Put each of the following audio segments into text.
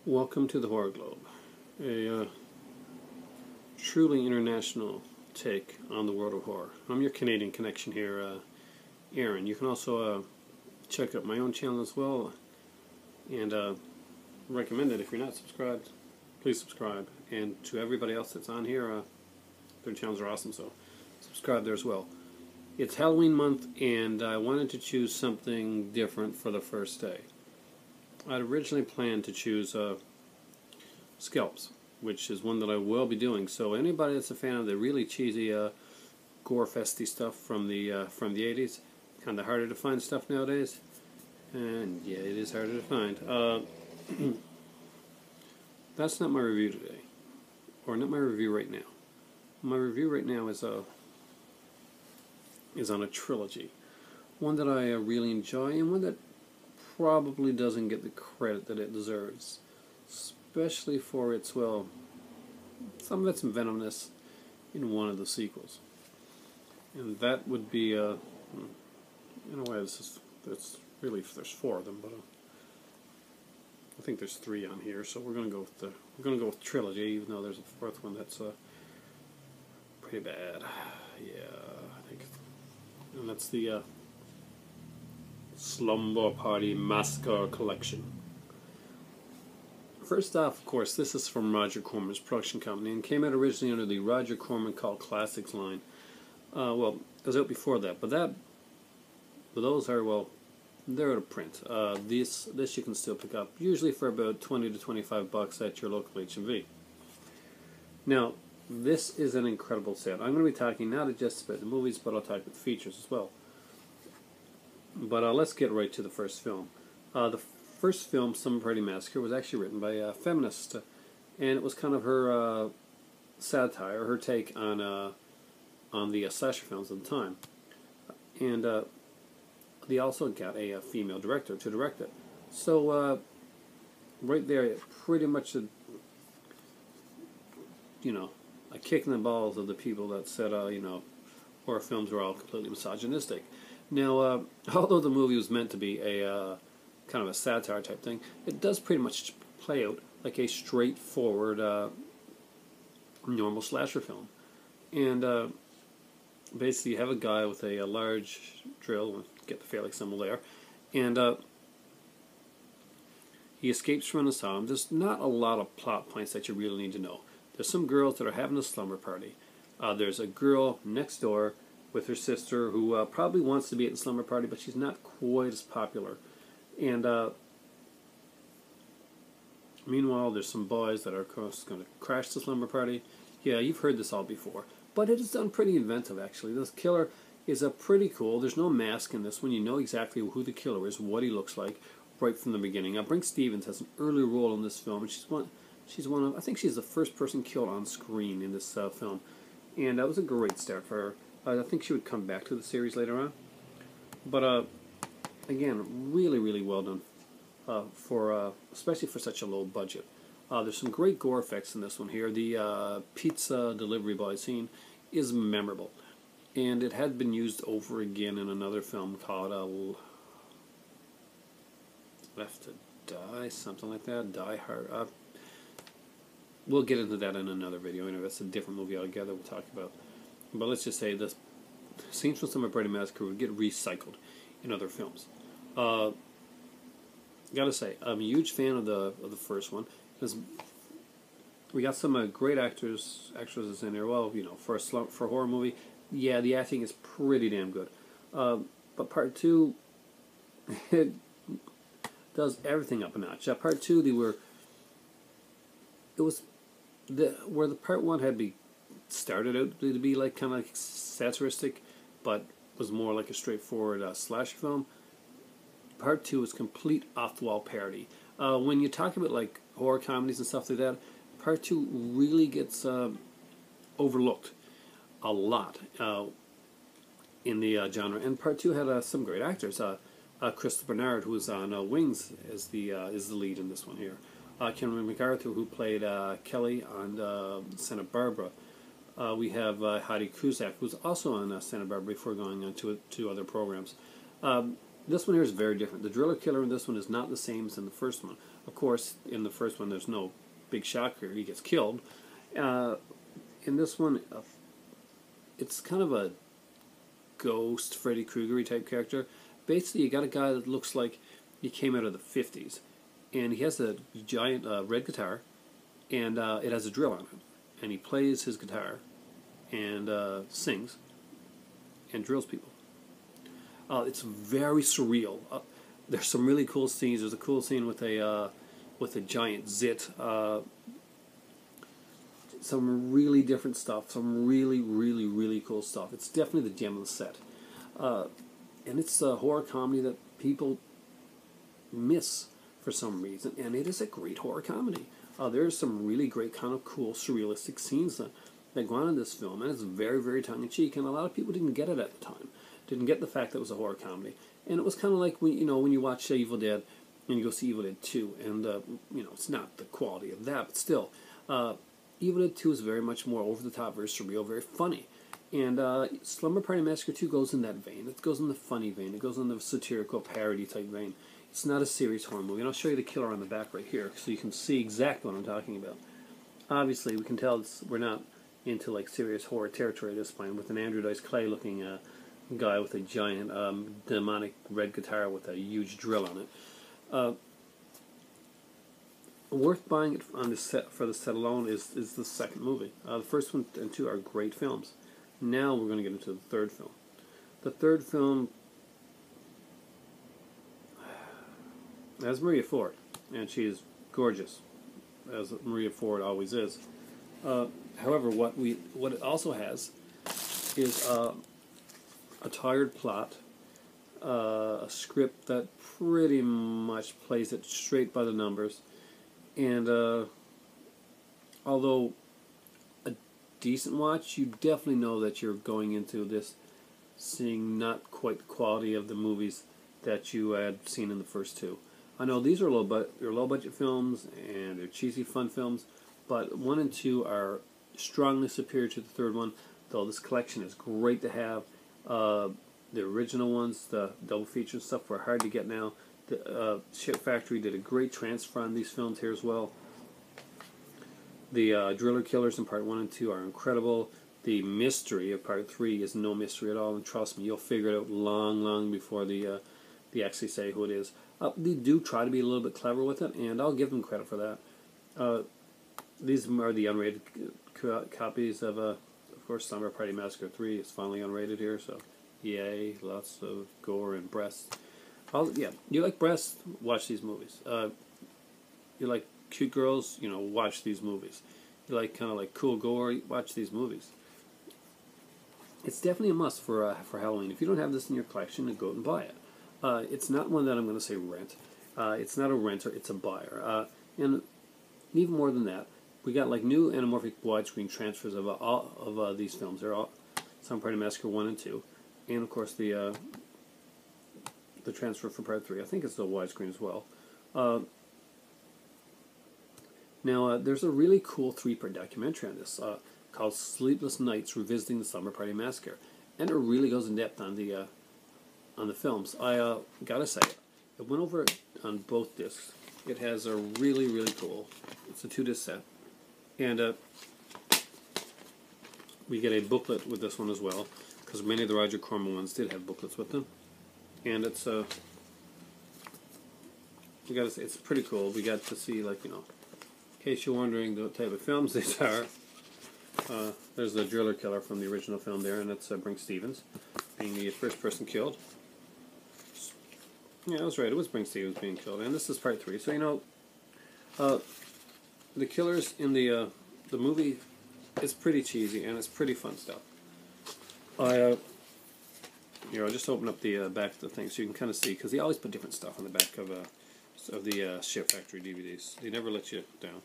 Welcome to the Horror Globe, a truly international take on the world of horror. I'm your Canadian connection here, Aaron. You can also check out my own channel as well, and recommend it if you're not subscribed. Please subscribe, and to everybody else that's on here, their channels are awesome, so subscribe there as well. It's Halloween month, and I wanted to choose something different for the first day. I'd originally planned to choose Scalps, which is one that I will be doing. So anybody that's a fan of the really cheesy gore-festy stuff from the 80s, kind of harder to find stuff nowadays, and yeah, it is harder to find. That's not my review today, or not my review right now. My review right now is on a trilogy, one that I really enjoy, and one that probably doesn't get the credit that it deserves, especially for its, well, some of its inventiveness in one of the sequels. And that would be, in a way, there's four of them, but I think there's three on here, so we're gonna go with Trilogy, even though there's a fourth one that's pretty bad. Yeah, I think, and that's the Slumber Party Massacre collection. First off, of course, this is from Roger Corman's production company and came out originally under the Roger Corman Cult Classics line. Well, it was out before that, but those are, well, they're out of print. This you can still pick up, usually for about $20 to $25 at your local HMV. Now, this is an incredible set. I'm going to be talking not just about the movies, but I'll talk about the features as well. But let's get right to the first film. The first film, Slumber Party Massacre, was actually written by a feminist, and it was kind of her satire, her take on the slasher films of the time. And they also got a female director to direct it. So right there, pretty much a kick in the balls of the people that said horror films were all completely misogynistic. Now, although the movie was meant to be a kind of a satire type thing, it does pretty much play out like a straightforward normal slasher film. And basically you have a guy with a large drill, get the phallic symbol there, and he escapes from an asylum. There's not a lot of plot points that you really need to know. There's some girls that are having a slumber party. There's a girl next door with her sister who probably wants to be at the slumber party, but she's not quite as popular. And meanwhile, there's some boys that are going to crash the slumber party. Yeah, you've heard this all before, but it is done pretty inventive, actually. This killer is pretty cool. There's no mask in this one. You know exactly who the killer is, what he looks like, right from the beginning. Brink Stevens has an early role in this film, and she's one of, I think she's the first person killed on screen in this film, and that was a great start for her. I think she would come back to the series later on. But again, really, really well done, especially for such a low budget. There's some great gore effects in this one here. The pizza delivery boy scene is memorable, and it had been used over again in another film called Left to Die, something like that. Die Hard. We'll get into that in another video. Anyway, that's a different movie altogether we'll talk about. But let's just say this scenes from Slumber Party Massacre would get recycled in other films. Gotta say, I'm a huge fan of the first one, because we got some great actresses in there. Well, for a horror movie, yeah, the acting is pretty damn good. But part two, it does everything up a notch. Part two, where the part one had started out to be like kind of like satiristic, but was more like a straightforward slasher film. Part two is complete off-the-wall parody. When you talk about like horror comedies and stuff like that, part two really gets overlooked a lot in the genre. And part two had some great actors. Christopher Bernard, who was on Wings, is the lead in this one here. Cameron MacArthur, who played Kelly on Santa Barbara. We have Heidi Cusack, who's also on Santa Barbara before going on to other programs. This one here is very different. The driller killer in this one is not the same as in the first one. Of course, in the first one there's no big shocker. He gets killed. In this one, it's kind of a ghost Freddy Krueger type character. Basically, you got a guy that looks like he came out of the 50s. And he has a giant red guitar, and it has a drill on it. And he plays his guitar and sings and drills people. It's very surreal. There's some really cool scenes. There's a cool scene with a giant zit. Some really different stuff. Some really cool stuff. It's definitely the gem of the set. And it's a horror comedy that people miss for some reason, and it is a great horror comedy. There's some really great kind of cool surrealistic scenes that go on in this film, and it's very tongue-in-cheek, and a lot of people didn't get it at the time. Didn't get the fact that it was a horror comedy. And it was kind of like when you watch Evil Dead and you go see Evil Dead 2, and it's not the quality of that, but still, Evil Dead 2 is very much more over the top, very surreal, very funny. And Slumber Party Massacre 2 goes in that vein. It goes in the funny vein. It goes in the satirical parody type vein. It's not a serious horror movie. And I'll show you the killer on the back right here so you can see exactly what I'm talking about. Obviously, we can tell we're not into like serious horror territory at this point, with an Andrew Dice Clay looking guy with a giant demonic red guitar with a huge drill on it. Worth buying it on the set for the set alone is the second movie. The first one and two are great films. Now we're going to get into the third film. The third film has Maria Ford, and she is gorgeous, as Maria Ford always is. However, what it also has is a tired plot, a script that pretty much plays it straight by the numbers, and although a decent watch, you definitely know that you're going into this seeing not quite the quality of the movies that you had seen in the first two. I know these are low budget films and they're cheesy fun films, but 1 and 2 are strongly superior to the third one. Though this collection is great to have. The original ones, the double feature stuff, were hard to get now. The Ship Factory did a great transfer on these films here as well. The Driller Killers in Part 1 and 2 are incredible. The mystery of Part 3 is no mystery at all, and trust me, you'll figure it out long before they actually say who it is. They do try to be a little bit clever with it, and I'll give them credit for that. These are the unrated copies of course, Slumber Party Massacre 3 is finally unrated here, so yay, lots of gore and breasts. Yeah, you like breasts? Watch these movies. You like cute girls? Watch these movies. You like kind of like cool gore? Watch these movies. It's definitely a must for Halloween. If you don't have this in your collection, then go out and buy it. It's not one that I'm going to say rent. It's not a renter, it's a buyer. And even more than that, we got like new anamorphic widescreen transfers of these films. They're all Slumber Party Massacre 1 and 2, and of course the transfer for Part 3. I think it's the widescreen as well. Now there's a really cool 3-part documentary on this called Sleepless Nights Revisiting the Slumber Party Massacre, and it really goes in depth on the films. I gotta say, it went over on both discs. It has a really cool. It's a 2-disc set. And we get a booklet with this one as well, because many of the Roger Corman ones did have booklets with them. And it's you gotta say, it's pretty cool. We got to see, like, in case you're wondering the type of films these are. There's the Driller Killer from the original film there, and that's Brink Stevens being the first person killed. Yeah, I was right. It was Brink Stevens being killed, and this is Part 3. So the killers in the movie is pretty cheesy and it's pretty fun stuff. I'll just open up the back of the thing so you can kind of see, because they always put different stuff on the back of the Ship Factory DVDs. They never let you down.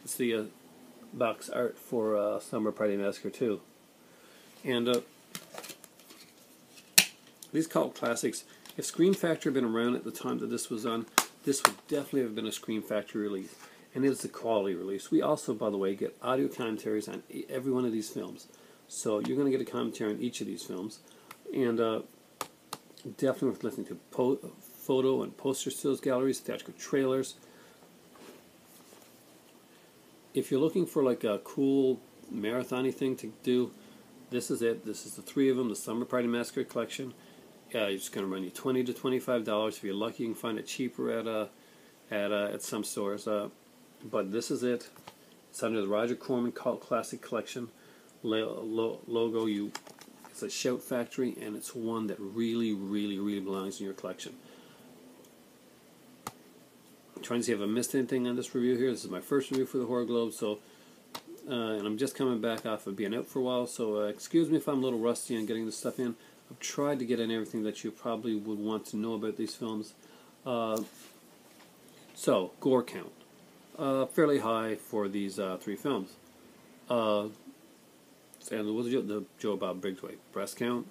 It's the box art for Slumber Party Massacre 2, and these cult classics. If Scream Factory had been around at the time that this was on, this would definitely have been a Scream Factory release. And it's a quality release. We also, by the way, get audio commentaries on every one of these films. So you're going to get a commentary on each of these films. And Definitely worth listening to. Photo and poster stills galleries, theatrical trailers. If you're looking for like a cool marathon-y thing to do, this is it. This is the three of them, the Slumber Party Massacre collection. It's going to run you $20 to $25. If you're lucky, you can find it cheaper at some stores. But this is it. It's under the Roger Corman Cult Classic Collection logo. It's a Shout Factory, and it's one that really, really, really belongs in your collection. I'm trying to see if I missed anything on this review here. This is my first review for the Horror Globe, so and I'm just coming back off of being out for a while, so excuse me if I'm a little rusty on getting this stuff in. I've tried to get in everything that you probably would want to know about these films. So, gore count. Fairly high for these three films. And what was the Joe Bob Briggs way? Breast count?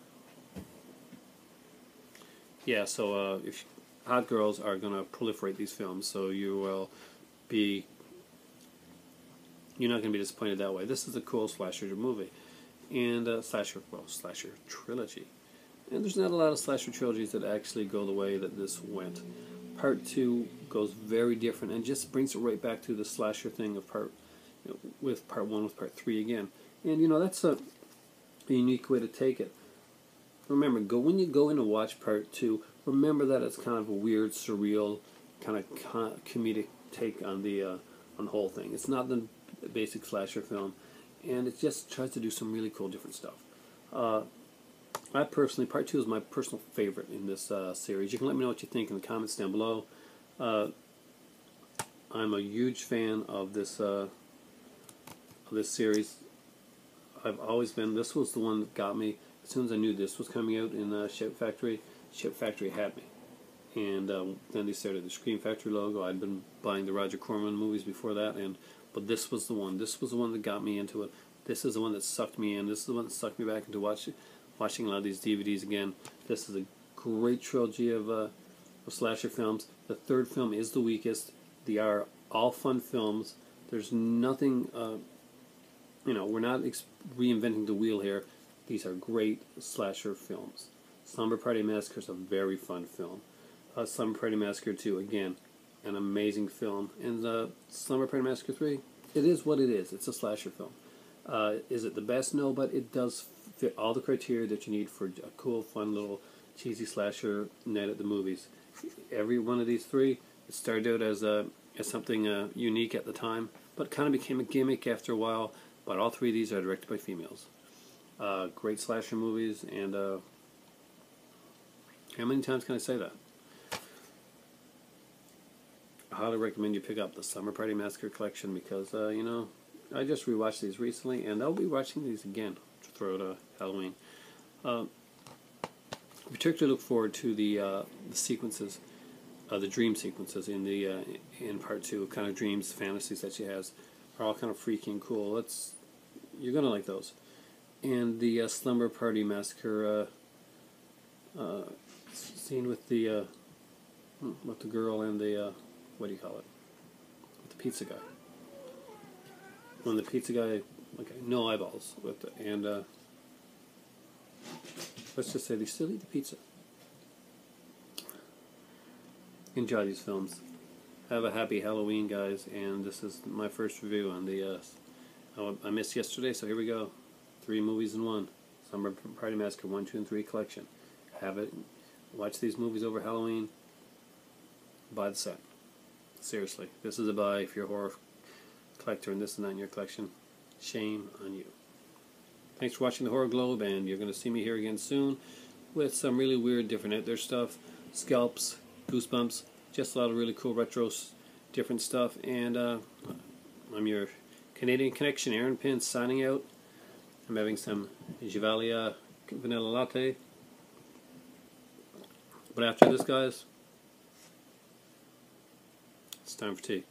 Yeah, so if hot girls are going to proliferate these films, so you're not going to be disappointed that way. This is a cool slasher movie. And slasher trilogy. And there's not a lot of slasher trilogies that actually go the way that this went. Part 2 goes very different and just brings it right back to the slasher thing of with part 1 with part 3 again. And that's a unique way to take it. Remember, when you go in to watch part 2, remember that it's kind of a weird, surreal, kind of comedic take on the whole thing. It's not the basic slasher film, and it just tries to do some really cool different stuff. I personally, part 2 is my personal favorite in this series. You can let me know what you think in the comments down below. I'm a huge fan of this series. I've always been. This was the one that got me. As soon as I knew this was coming out in Shout Factory, Shout Factory had me. And then they started the Scream Factory logo. I'd been buying the Roger Corman movies before that, but this was the one. This was the one that got me into it. This is the one that sucked me in. This is the one that sucked me back into watching a lot of these DVDs again. This is a great trilogy of slasher films. The third film is the weakest. They are all fun films. There's nothing, we're not reinventing the wheel here. These are great slasher films. Slumber Party Massacre is a very fun film. Slumber Party Massacre 2, again, an amazing film. And Slumber Party Massacre 3, it is what it is. It's a slasher film. Is it the best? No, but it does fit all the criteria that you need for a cool, fun, little cheesy slasher night at the movies. Every one of these three, it started out as something unique at the time, but kind of became a gimmick after a while. But all three of these are directed by females. Great slasher movies, and how many times can I say that? I highly recommend you pick up the Slumber Party Massacre collection because, I just rewatched these recently, and I'll be watching these again throughout Halloween. I particularly look forward to the sequences, the dream sequences in part 2, kind of dreams, fantasies that she has, are all kind of freaky and cool. You're gonna like those. And the Slumber Party Massacre scene with the girl and the what do you call it? With the pizza guy. When the pizza guy, no eyeballs with it, and let's just say they still eat the pizza. Enjoy these films. Have a happy Halloween, guys, and this is my first review on the I missed yesterday, so here we go. 3 movies in 1. Slumber Party Massacre 1, 2, and 3 collection. Have it. Watch these movies over Halloween. Buy the set. Seriously, this is a buy if you're a horror collector and this is not in your collection. Shame on you. Thanks for watching the Horror Globe, and you're going to see me here again soon with some really weird, different out there stuff. Scalps, goosebumps, just a lot of really cool retro, different stuff. And I'm your Canadian Connection, Aaron Pin, signing out. I'm having some Javalia vanilla latte. But after this, guys, it's time for tea.